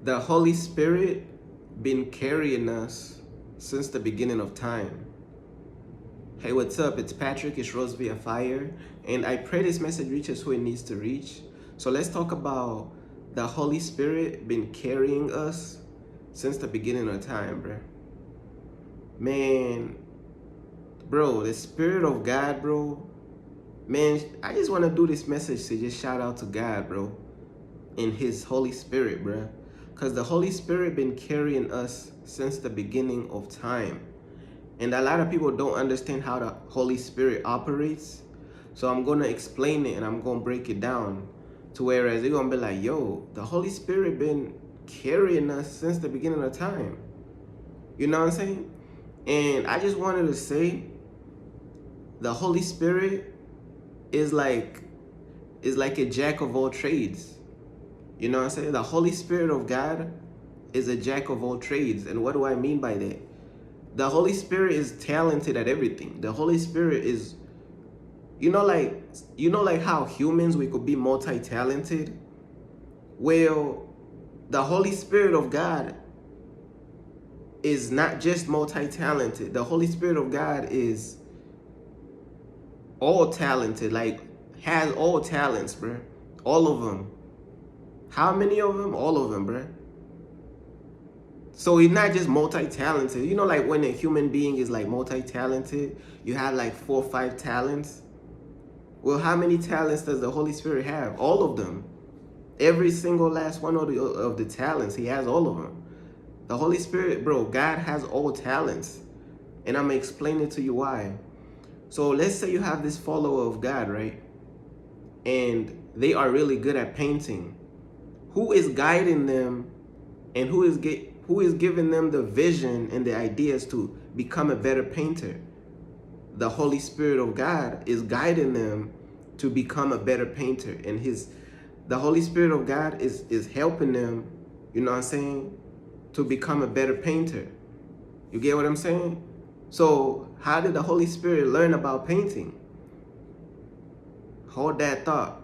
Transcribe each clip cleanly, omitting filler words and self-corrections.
The Holy Spirit been carrying us since the beginning of time. Hey, what's up? It's Patrick, it's Rose via Fire, and I pray this message reaches who it needs to reach. So let's talk about the Holy Spirit been carrying us since the beginning of time, bro. Man, bro, the Spirit of God, bro. Man, I just want to do this message to just shout out to God, bro, and His Holy Spirit, bro. Because the Holy Spirit been carrying us since the beginning of time. And a lot of people don't understand how the Holy Spirit operates. So I'm going to explain it and I'm going to break it down to whereas they're going to be like, yo, the Holy Spirit been carrying us since the beginning of time. You know what I'm saying? And I just wanted to say the Holy Spirit is like a jack of all trades. You know what I'm saying? The Holy Spirit of God is a jack of all trades. And what do I mean by that? The Holy Spirit is talented at everything. The Holy Spirit is, like how humans, we could be multi-talented. Well, the Holy Spirit of God is not just multi-talented. The Holy Spirit of God is all talented, like has all talents, bruh. All of them. How many of them? All of them, bruh. So he's not just multi-talented. You know, like when a human being is like multi-talented, you have like 4 or 5 talents. Well, how many talents does the Holy Spirit have? All of them. Every single last one of the talents, he has all of them. The Holy Spirit, bro, God has all talents. And I'm going to explain it to you why. So let's say you have this follower of God, right? And they are really good at painting. Who is guiding them and who is giving them the vision and the ideas to become a better painter? The Holy Spirit of God is guiding them to become a better painter. And the Holy Spirit of God is helping them, you know what I'm saying, to become a better painter. You get what I'm saying? So how did the Holy Spirit learn about painting? Hold that thought.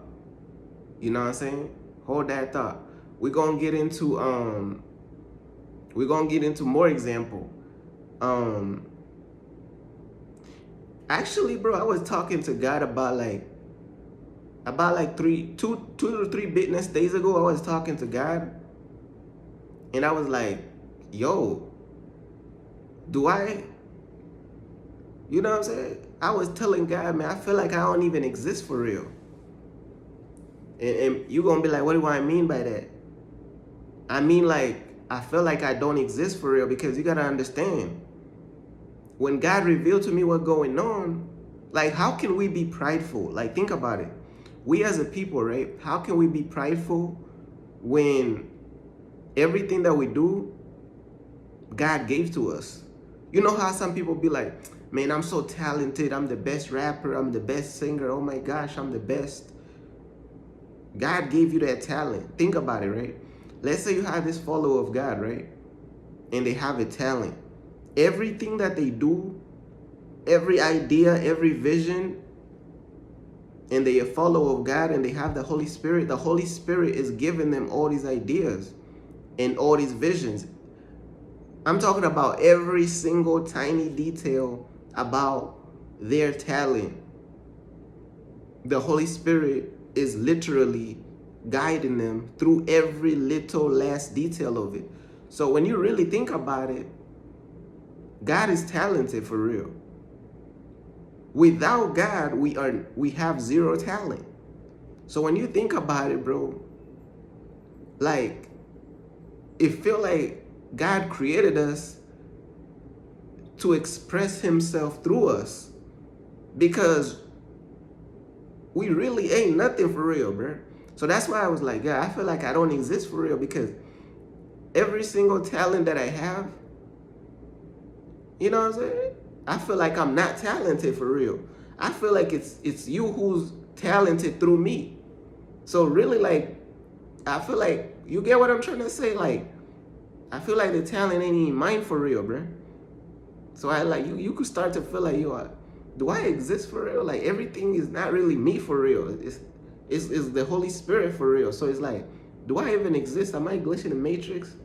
You know what I'm saying? Hold that thought. We're gonna get into more example. Actually, bro, I was talking to God about two to three business days ago. I was talking to God, and I was like, "Yo, do I?" You know what I'm saying? I was telling God, man, I feel like I don't even exist for real. And you're gonna be like, "What do I mean by that?" I mean, like, I feel like I don't exist for real because you gotta understand. When God revealed to me what's going on, like, how can we be prideful? Like, think about it. We as a people, right? How can we be prideful when everything that we do, God gave to us? You know how some people be like, man, I'm so talented. I'm the best rapper. I'm the best singer. Oh my gosh, I'm the best. God gave you that talent. Think about it, right? Let's say you have this follower of God, right? And they have a talent. Everything that they do, every idea, every vision, and they are a follower of God and they have the Holy Spirit is giving them all these ideas and all these visions. I'm talking about every single tiny detail about their talent. The Holy Spirit is literally guiding them through every little last detail of it. So when you really think about it, God is talented for real. Without God, we have zero talent. So when you think about it, bro, like, it feel like God created us to express himself through us because we really ain't nothing for real, bro. So that's why I was like, yeah, I feel like I don't exist for real because every single talent that I have, you know what I'm saying? I feel like I'm not talented for real. I feel like it's you who's talented through me. So really, like, I feel like, you get what I'm trying to say? Like, I feel like the talent ain't even mine for real, bro. So I like, you could start to feel like, do I exist for real? Like, everything is not really me for real. It's the Holy Spirit for real. So it's like, Do I even exist? Am I glitching in the matrix?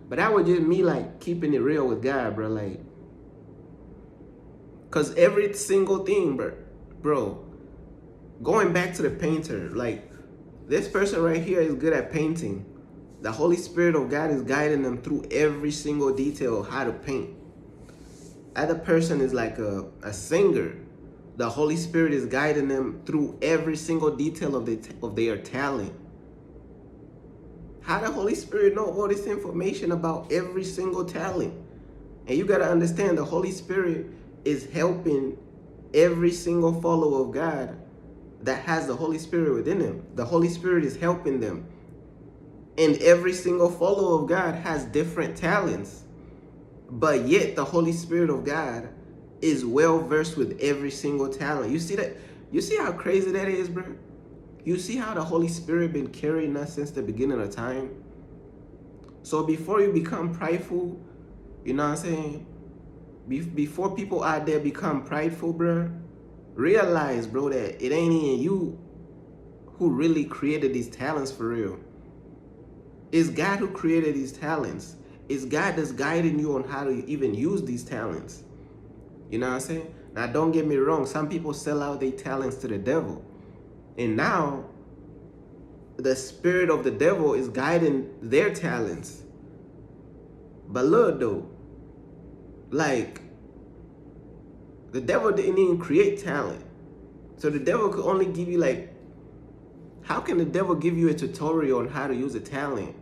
But that was just me like keeping it real with God, bro. Like, cause every single thing, bro, going back to the painter, like this person right here is good at painting. The Holy Spirit of God is guiding them through every single detail of how to paint. Other person is like a singer. The Holy Spirit is guiding them through every single detail of their talent. How the Holy Spirit know all this information about every single talent? And you got to understand the Holy Spirit is helping every single follower of God that has the Holy Spirit within them. The Holy Spirit is helping them. And every single follower of God has different talents. But yet the Holy Spirit of God is well versed with every single talent. You see that? You see how crazy that is, bro? You see how the Holy Spirit been carrying us since the beginning of time? So before you become prideful, you know what I'm saying? Before people out there become prideful, bro, realize, bro, that it ain't even you who really created these talents for real. It's God who created these talents. It's God that's guiding you on how to even use these talents. You know what I'm saying? Now, don't get me wrong. Some people sell out their talents to the devil. And now, the spirit of the devil is guiding their talents. But look, though, like, the devil didn't even create talent. So the devil could only give you, like, how can the devil give you a tutorial on how to use a talent?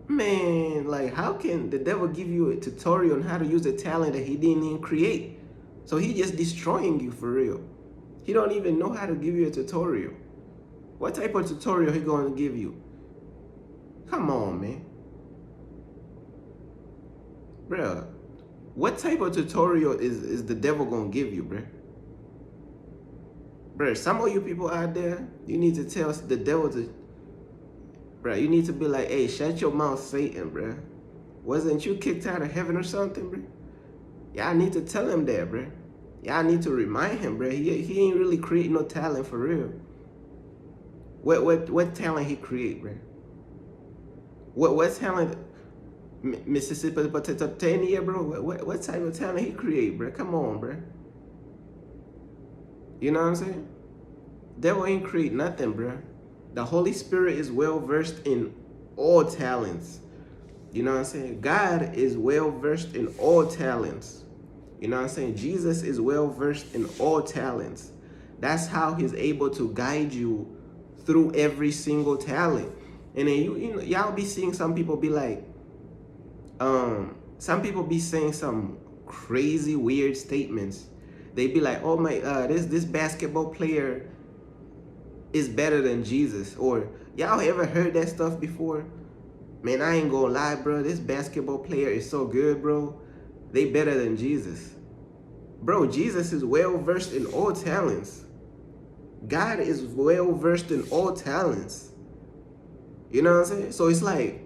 Man, like, how can the devil give you a tutorial on how to use a talent that he didn't even create? So he just destroying you for real. He don't even know how to give you a tutorial. What type of tutorial he going to give you? Come on, man. Bruh, what type of tutorial is the devil going to give you, bruh? Bruh, some of you people out there, you need to tell the devil to, bruh, you need to be like, hey, shut your mouth, Satan, bruh. Wasn't you kicked out of heaven or something, bruh? Y'all need to tell him that, bruh. Y'all need to remind him, bruh. He ain't really create no talent for real. What talent he create, bruh? What talent Mississippi Potato bro? What type of talent he create, bruh? Come on, bruh. You know what I'm saying? Devil ain't create nothing, bruh. The Holy Spirit is well versed in all talents. You know what I'm saying? God is well versed in all talents. You know what I'm saying? Jesus is well versed in all talents. That's how he's able to guide you through every single talent. And then you know, y'all be seeing some people be like, some people be saying some crazy weird statements. They be like, oh my, this basketball player is better than Jesus. Or y'all ever heard that stuff before? Man, I ain't gonna lie, bro. This basketball player is so good, bro. They better than Jesus. Bro, Jesus is well versed in all talents. God is well versed in all talents. You know what I'm saying? So it's like,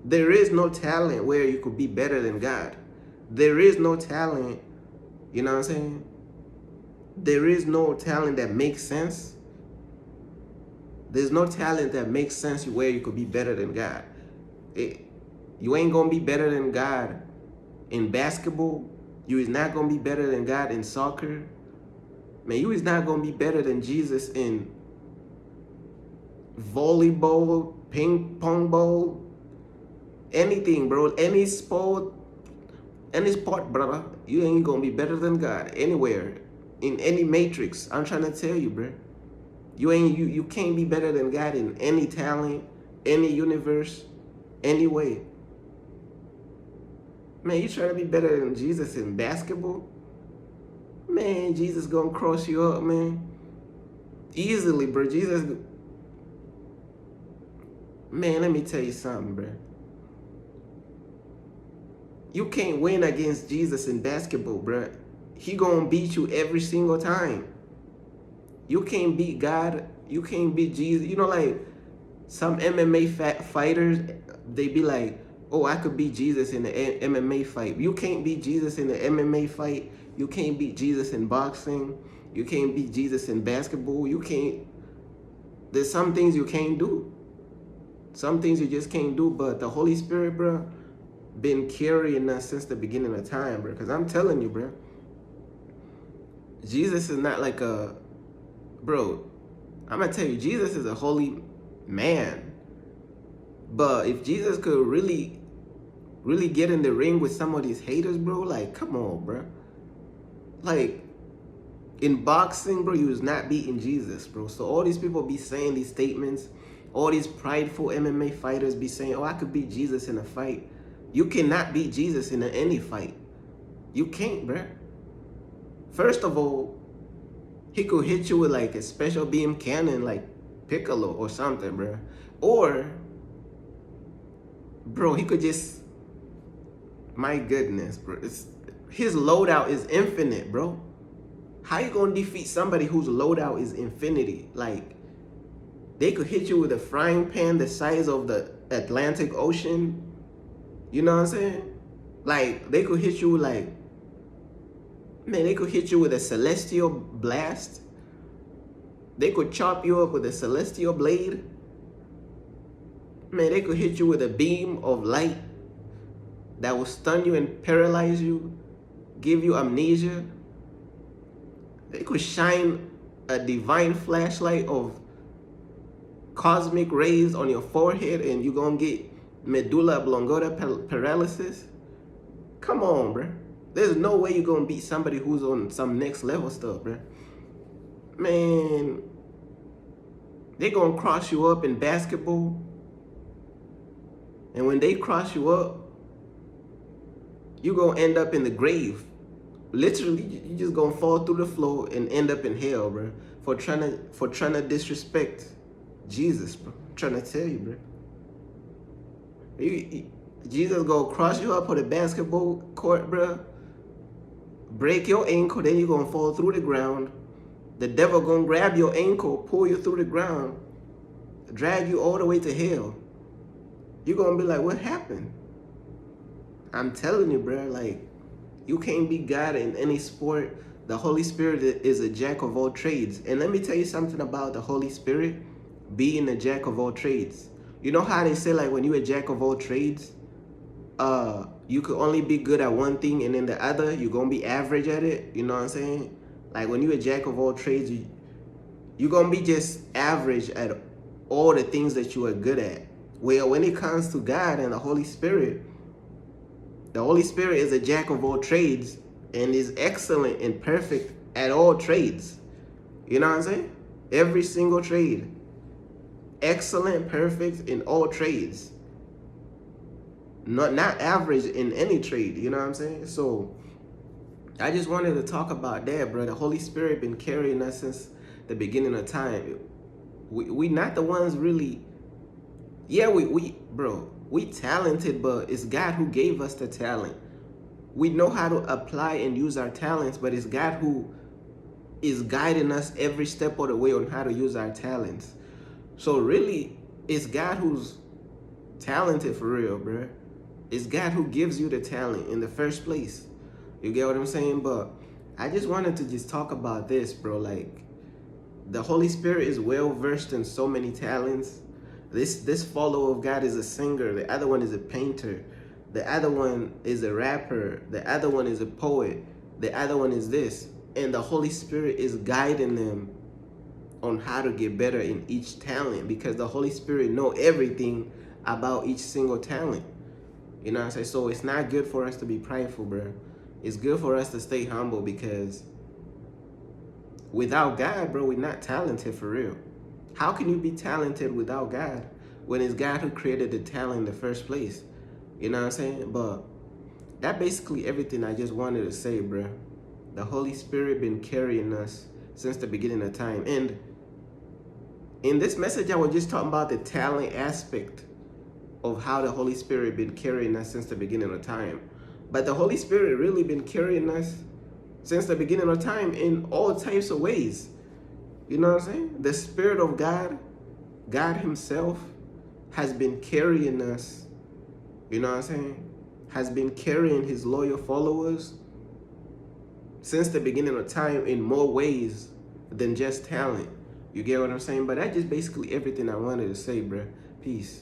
there is no talent where you could be better than God. There is no talent, you know what I'm saying? There is no talent that makes sense. There's no talent that makes sense where you could be better than God. You ain't gonna be better than God in basketball. You is not gonna be better than God in soccer. Man, you is not gonna be better than Jesus in volleyball, ping pong ball, anything, bro. Any sport, brother. You ain't gonna be better than God anywhere, in any matrix. I'm trying to tell you, bro. You can't be better than God in any talent, any universe, any way. Man, you trying to be better than Jesus in basketball? Man, Jesus gonna cross you up, man. Easily, bro. Jesus. Man, let me tell you something, bro. You can't win against Jesus in basketball, bro. He gonna beat you every single time. You can't beat God. You can't beat Jesus. You know, like some MMA fighters, they be like, oh, I could beat Jesus in the MMA fight. You can't beat Jesus in the MMA fight. You can't beat Jesus in boxing. You can't beat Jesus in basketball. You can't. There's some things you can't do. Some things you just can't do, but the Holy Spirit, bro, been carrying us since the beginning of time, bro. Because I'm telling you, bro, Jesus is not like a, bro, I'm going to tell you, Jesus is a holy man. But if Jesus could really get in the ring with some of these haters, bro, like, come on, bro. Like, in boxing, bro, you was not beating Jesus, bro. So all these people be saying these statements. All these prideful MMA fighters be saying, oh, I could beat Jesus in a fight. You cannot beat Jesus in any fight. You can't, bro. First of all, he could hit you with like a special beam cannon like Piccolo or something, bro. Or, bro, he could just, my goodness, bro. His loadout is infinite, bro. How you gonna defeat somebody whose loadout is infinity? Like, they could hit you with a frying pan the size of the Atlantic Ocean. You know what I'm saying? Like, they could hit you like, man, they could hit you with a celestial blast. They could chop you up with a celestial blade. Man, they could hit you with a beam of light that will stun you and paralyze you, give you amnesia. They could shine a divine flashlight of cosmic rays on your forehead and you're gonna get medulla oblongata paralysis. Come on, bro. There's no way you're gonna beat somebody who's on some next level stuff, bro. Man, they gonna cross you up in basketball, and when they cross you up, you gonna end up in the grave. Literally, you just gonna fall through the floor and end up in hell, bro, for trying to disrespect Jesus, bro. I'm trying to tell you, bro. Jesus gonna cross you up on the basketball court, bro. Break your ankle, then you gonna fall through the ground. The devil gonna grab your ankle, pull you through the ground, drag you all the way to hell. You gonna be like, what happened? I'm telling you, bro, like, you can't be God in any sport. The Holy Spirit is a jack of all trades. And let me tell you something about the Holy Spirit being a jack of all trades. You know how they say, like, when you're a jack of all trades, you could only be good at one thing, and then the other, you're going to be average at it. You know what I'm saying? Like, when you're a jack of all trades, you're going to be just average at all the things that you are good at. Well, when it comes to God and the Holy Spirit is a jack of all trades and is excellent and perfect at all trades. You know what I'm saying? Every single trade. Excellent, perfect in all trades. Not average in any trade. You know what I'm saying? So I just wanted to talk about that, bro. The Holy Spirit been carrying us since the beginning of time. We not the ones really. Yeah, we talented, but it's God who gave us the talent. We know how to apply and use our talents, but it's God who is guiding us every step of the way on how to use our talents. So really, it's God who's talented for real, bro. It's God who gives you the talent in the first place. You get what I'm saying? But I just wanted to just talk about this, bro. Like, the Holy Spirit is well versed in so many talents. This follower of God is a singer. The other one is a painter. The other one is a rapper. The other one is a poet. The other one is this. And the Holy Spirit is guiding them on how to get better in each talent, because the Holy Spirit knows everything about each single talent. You know what I'm saying? So it's not good for us to be prideful, bro. It's good for us to stay humble, because without God, bro, we're not talented for real. How can you be talented without God when it's God who created the talent in the first place? You know what I'm saying? But that basically everything I just wanted to say, bro. The Holy Spirit been carrying us since the beginning of time. And in this message, I was just talking about the talent aspect of how the Holy Spirit been carrying us since the beginning of time. But the Holy Spirit really been carrying us since the beginning of time in all types of ways. You know what I'm saying? The Spirit of God, God himself, has been carrying us, you know what I'm saying? Has been carrying his loyal followers since the beginning of time in more ways than just talent. You get what I'm saying? But that's just basically everything I wanted to say, bruh. Peace.